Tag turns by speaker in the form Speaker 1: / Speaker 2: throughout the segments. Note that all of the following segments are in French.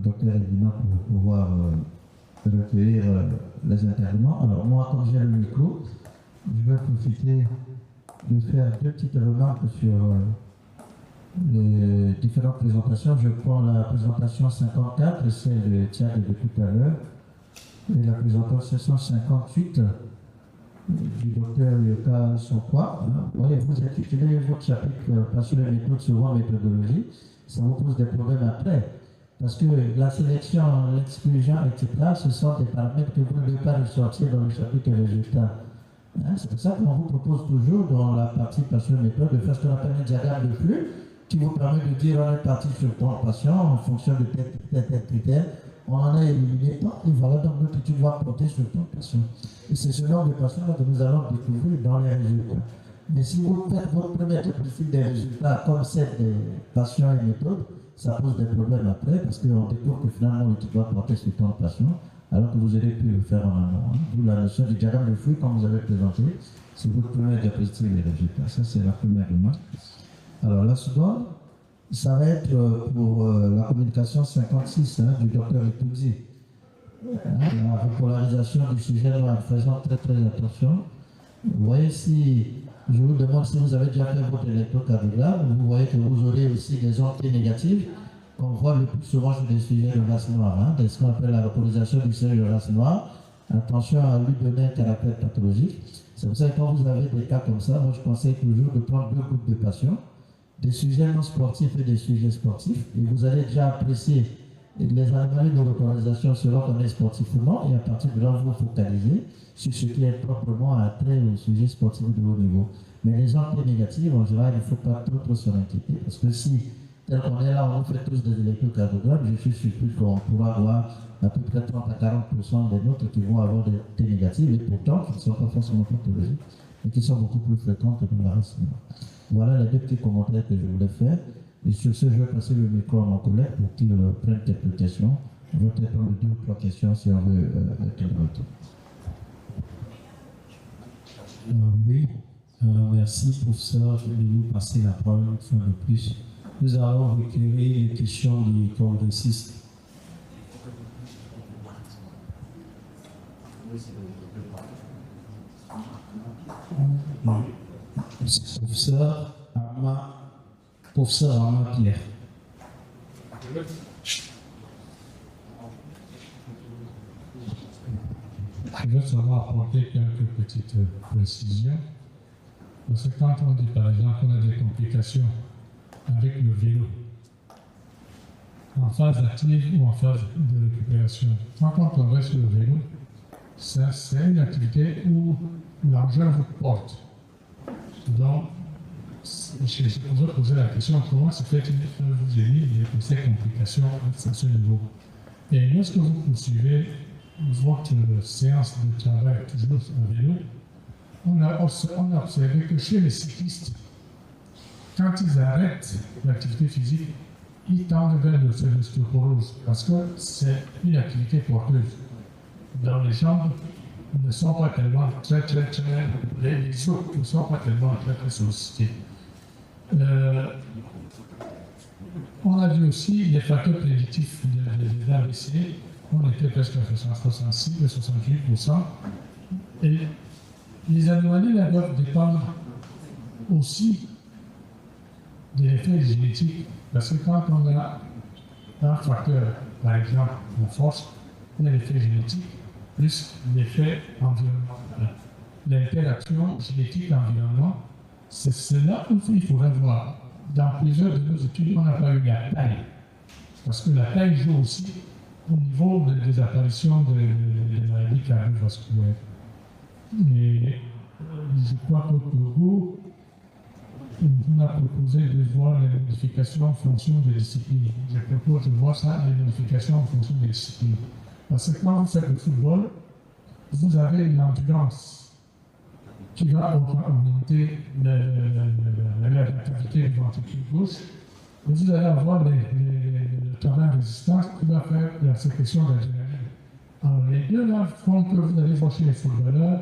Speaker 1: docteur Edina pour pouvoir recueillir les intervenants. Alors moi, comme j'ai le micro, je vais profiter de faire deux petites remarques sur les différentes présentations. Je prends la présentation 54, celle de Tchad de tout à l'heure, et la présentation 758 du docteur Yoka Sokwa. Voyez, vous intitulez votre chapitre parce que les méthodes souvent méthodologie, ça vous pose des problèmes après. Parce que la sélection, l'exclusion, etc., ce sont des paramètres que vous ne devez pas ressortir dans le chapitre résultats. C'est pour ça qu'on vous propose toujours dans la partie patient méthode de faire ce qu'on appelle un diagramme de flux qui vous permet de dire on est parti sur 30 patients en fonction de tel critère. On en a éliminé tant et voilà, donc notre étude va porter sur 30 patients. Et c'est ce genre de patients que nous allons découvrir dans les résultats. Mais si vous faites votre première diapositive des résultats comme celle des patients et méthodes, ça pose des problèmes après parce qu'on découvre que finalement l'étude va porter sur 30 patients alors que vous aurez pu le faire en amont. D'où la notion du diagramme de flux comme vous avez présenté, c'est votre première diapositive des résultats. Ça, c'est la première remarque. Alors la seconde, ça va être pour la communication 56 du docteur Etoudi. La repolarisation du sujet noir, faisant très attention. Vous voyez, si je vous demande si vous avez déjà fait votre électrocardiogramme, vous voyez que vous aurez aussi des ondes négatives qu'on voit le plus souvent sur des sujets de race noire, ce qu'on appelle la repolarisation du seuil de race noire. Attention à lui donner un caractère pathologique. C'est pour ça que quand vous avez des cas comme ça, moi je conseille toujours de prendre deux groupes de patients, des sujets non sportifs et des sujets sportifs, et vous allez déjà apprécier les anomalies de repolarisation selon qu'on est sportif ou non, et à partir de là, vous focalisez sur ce qui est proprement attrait au sujet sportif de haut niveau. Mais les ondes négatives, en général, il ne faut pas trop s'en inquiéter, parce que si, tel qu'on est là, on fait tous des électrocardiogrammes, je suis surpris qu'on pourra avoir à peu près 30 à 40% des nôtres qui vont avoir des T négatives, et pourtant, qui ne sont pas forcément pathologiques, et qui sont beaucoup plus fréquentes que dans la race noire. Voilà les deux petits commentaires que je voulais faire. Et sur ce, je vais passer le micro à mon collègue pour qu'il prenne quelques questions. On va peut-être prendre 2 ou 3 questions si on veut
Speaker 2: oui, merci professeur de nous passer la parole une fois de plus. Nous allons recueillir les questions du congressiste. Professeur Armand Pierre.
Speaker 3: Je vais seulement apporter quelques petites précisions. Parce que quand on dit par exemple qu'on a des complications avec le vélo, en phase active ou en phase de récupération, quand on progresse sur le vélo, c'est une activité où l'engin vous porte. Donc, je vous poser la question comment se fait-il que vous ayez ces complications à ce niveau. Et lorsque vous poursuivez votre séance de travail toujours en vélo, on a observé que chez les cyclistes, quand ils arrêtent l'activité physique, ils tendent vers l'ostéoporose parce que c'est une activité porteuse. Dans les jambes, ne sont pas tellement les os ne sont pas tellement très sollicités. On a vu aussi les facteurs prédictifs des AVC, on était presque à 66 à 68%. Et les anomalies doivent dépendre aussi de l'effet génétique, parce que quand on a un facteur, par exemple, en force, on a l'effet génétique plus l'effet environnemental. L'interaction génétique-environnement, c'est cela qu'il faudrait voir. Dans plusieurs de nos études, on n'a pas eu la taille. Parce que la taille joue aussi au niveau des apparitions de maladies cardiovasculaires. Et je crois qu'au Togo, on a proposé de voir les modifications en fonction des disciplines. Je propose de voir ça, les modifications en fonction des disciplines. Parce que quand vous faites le football, vous avez l'endurance qui va augmenter l'activité du ventricule gauche. Et vous allez avoir le travail de résistance qui va faire la sécrétion d'adrénaline. Alors les deux là font que vous allez voir chez les footballeurs,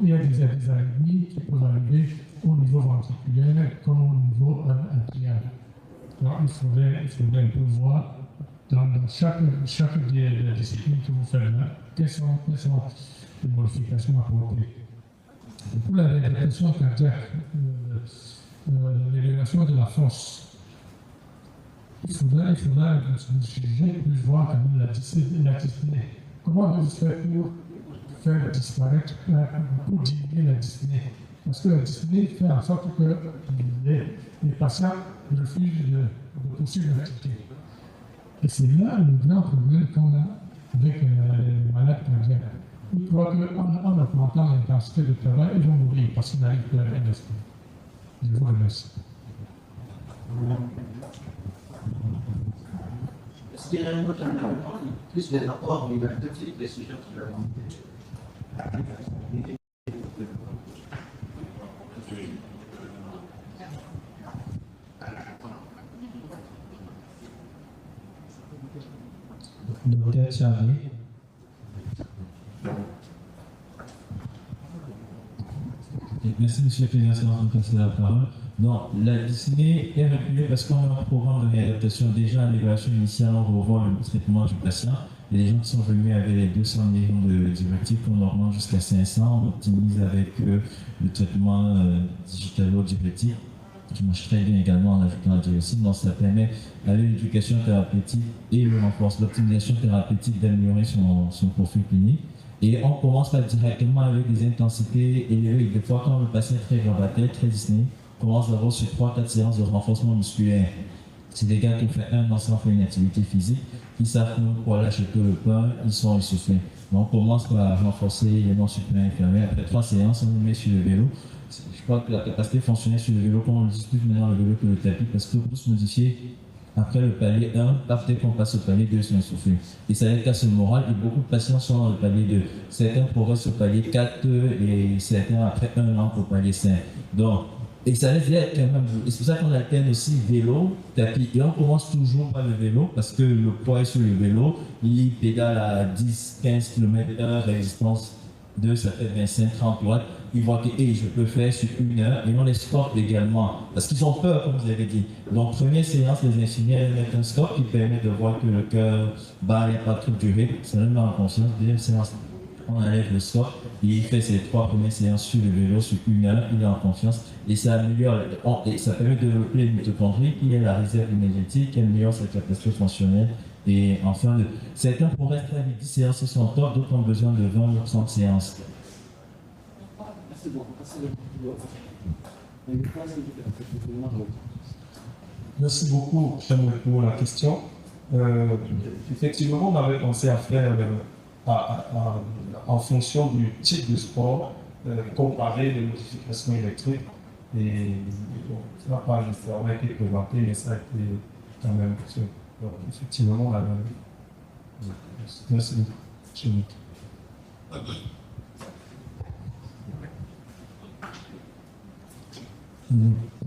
Speaker 3: il y a des arythmies qui peuvent arriver au niveau ventriculaire comme au niveau atrial. Donc il faudrait un peu voir dans chaque des disciplines que vous faites là, quelles sont les modifications apportées. Pour la rééducation cardiaque, l'amélioration de la force, il faudra juger plus voir quand même la dyspnée. Comment vous faites pour faire disparaître, pour diminuer la dyspnée? Parce que la dyspnée fait en sorte que les patients refusent de poursuivre l'activité. Et c'est là le grand problème qu'on a avec les malades cardiaques. Ils croient qu'en augmentant l'intensité de travail, ils vont mourir parce qu'ils n'arrivent plus à respirer. Je vous remercie.
Speaker 1: Est-ce qu'il y a un autre amendement plus des rapports universitaires des sujets qui l'ont
Speaker 2: Docteur Charlie. Merci, Monsieur le Président, de passer la parole. Donc, la dyspnée est reculée parce qu'on a un programme de réadaptation. Déjà, à l'évaluation initiale, on revoit le traitement du patient. Il y a des gens qui sont venus avec les 200 millions de diurétiques qu'on augmente jusqu'à 500. On optimise avec le traitement digitalo-diurétique qui marche très bien également en ajoutant la diurétine. Donc, ça permet avec l'éducation thérapeutique et le renforcement, l'optimisation thérapeutique d'améliorer son profil clinique. Et on commence pas directement avec des intensités élevées. Des fois, quand le patient est très grabataire, très dyspné, on commence d'abord sur 3-4 séances de renforcement musculaire. C'est des gars qui font un an sans faire une activité physique, qui savent que pour aller acheter le pain, ils sont essoufflés. Donc, on commence par renforcer les membres supérieurs et inférieurs. Après 3 séances, on les met sur le vélo. Je crois que la capacité fonctionnelle sur le vélo, comme on le dit plus maintenant le vélo que le tapis, parce que pour se modifier, après le palier 1, dès qu'on passe au palier 2, ils sont essoufflés. Et ça casse le moral et beaucoup de patients sont dans le palier 2. Certains progressent au palier 4 et certains après 1 an au palier 5. Donc, et ça laisse quand même. Et c'est pour ça qu'on alterne aussi vélo, tapis. Et on commence toujours par le vélo parce que le poids est sur le vélo. Il pédale à 10-15 km/h, résistance 2, ça fait 25-30 watts. Ils voient que je peux faire sur 1 heure et on les stoppe également parce qu'ils ont peur, comme vous avez dit. Donc, première séance, les infirmières mettent un stop qui permet de voir que le cœur bat, il n'y a pas trop de durée. Ça le met en conscience. Deuxième séance, on enlève le stop et il fait ses 3 premières séances sur le vélo sur 1 heure. Il est en confiance et ça améliore et ça permet de développer les mitochondries qui est la réserve énergétique qui améliore sa capacité fonctionnelle. Et enfin, certains pourraient faire 10 séances sur son top, d'autres ont besoin de 20 ou 30 séances.
Speaker 4: Merci beaucoup, pour la question. Effectivement, on avait pensé à faire, en fonction du type de sport, comparer les modifications électriques. Et bon, ça n'a pas nécessairement été présenté, mais ça a été quand même possible. Donc, effectivement, on a... Merci beaucoup.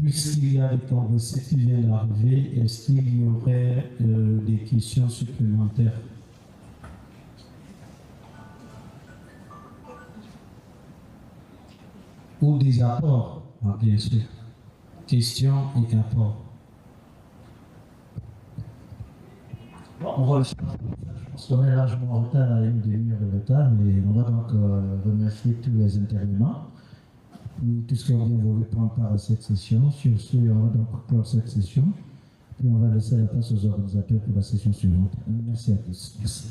Speaker 2: Puisqu'il y a des congressistes qui viennent d'arriver, est-ce qu'il y aurait des questions supplémentaires? Ou des apports, bien sûr. Questions et apports.
Speaker 1: On va je pense qu'on est largement en retard, à une demi-heure de retard, mais on va donc remercier tous les intervenants. Tout ce qui ont bien voulu prendre part à cette session. Sur ce, on va donc clore cette session. Puis on va laisser la place aux organisateurs pour la session suivante. Merci à tous. Merci.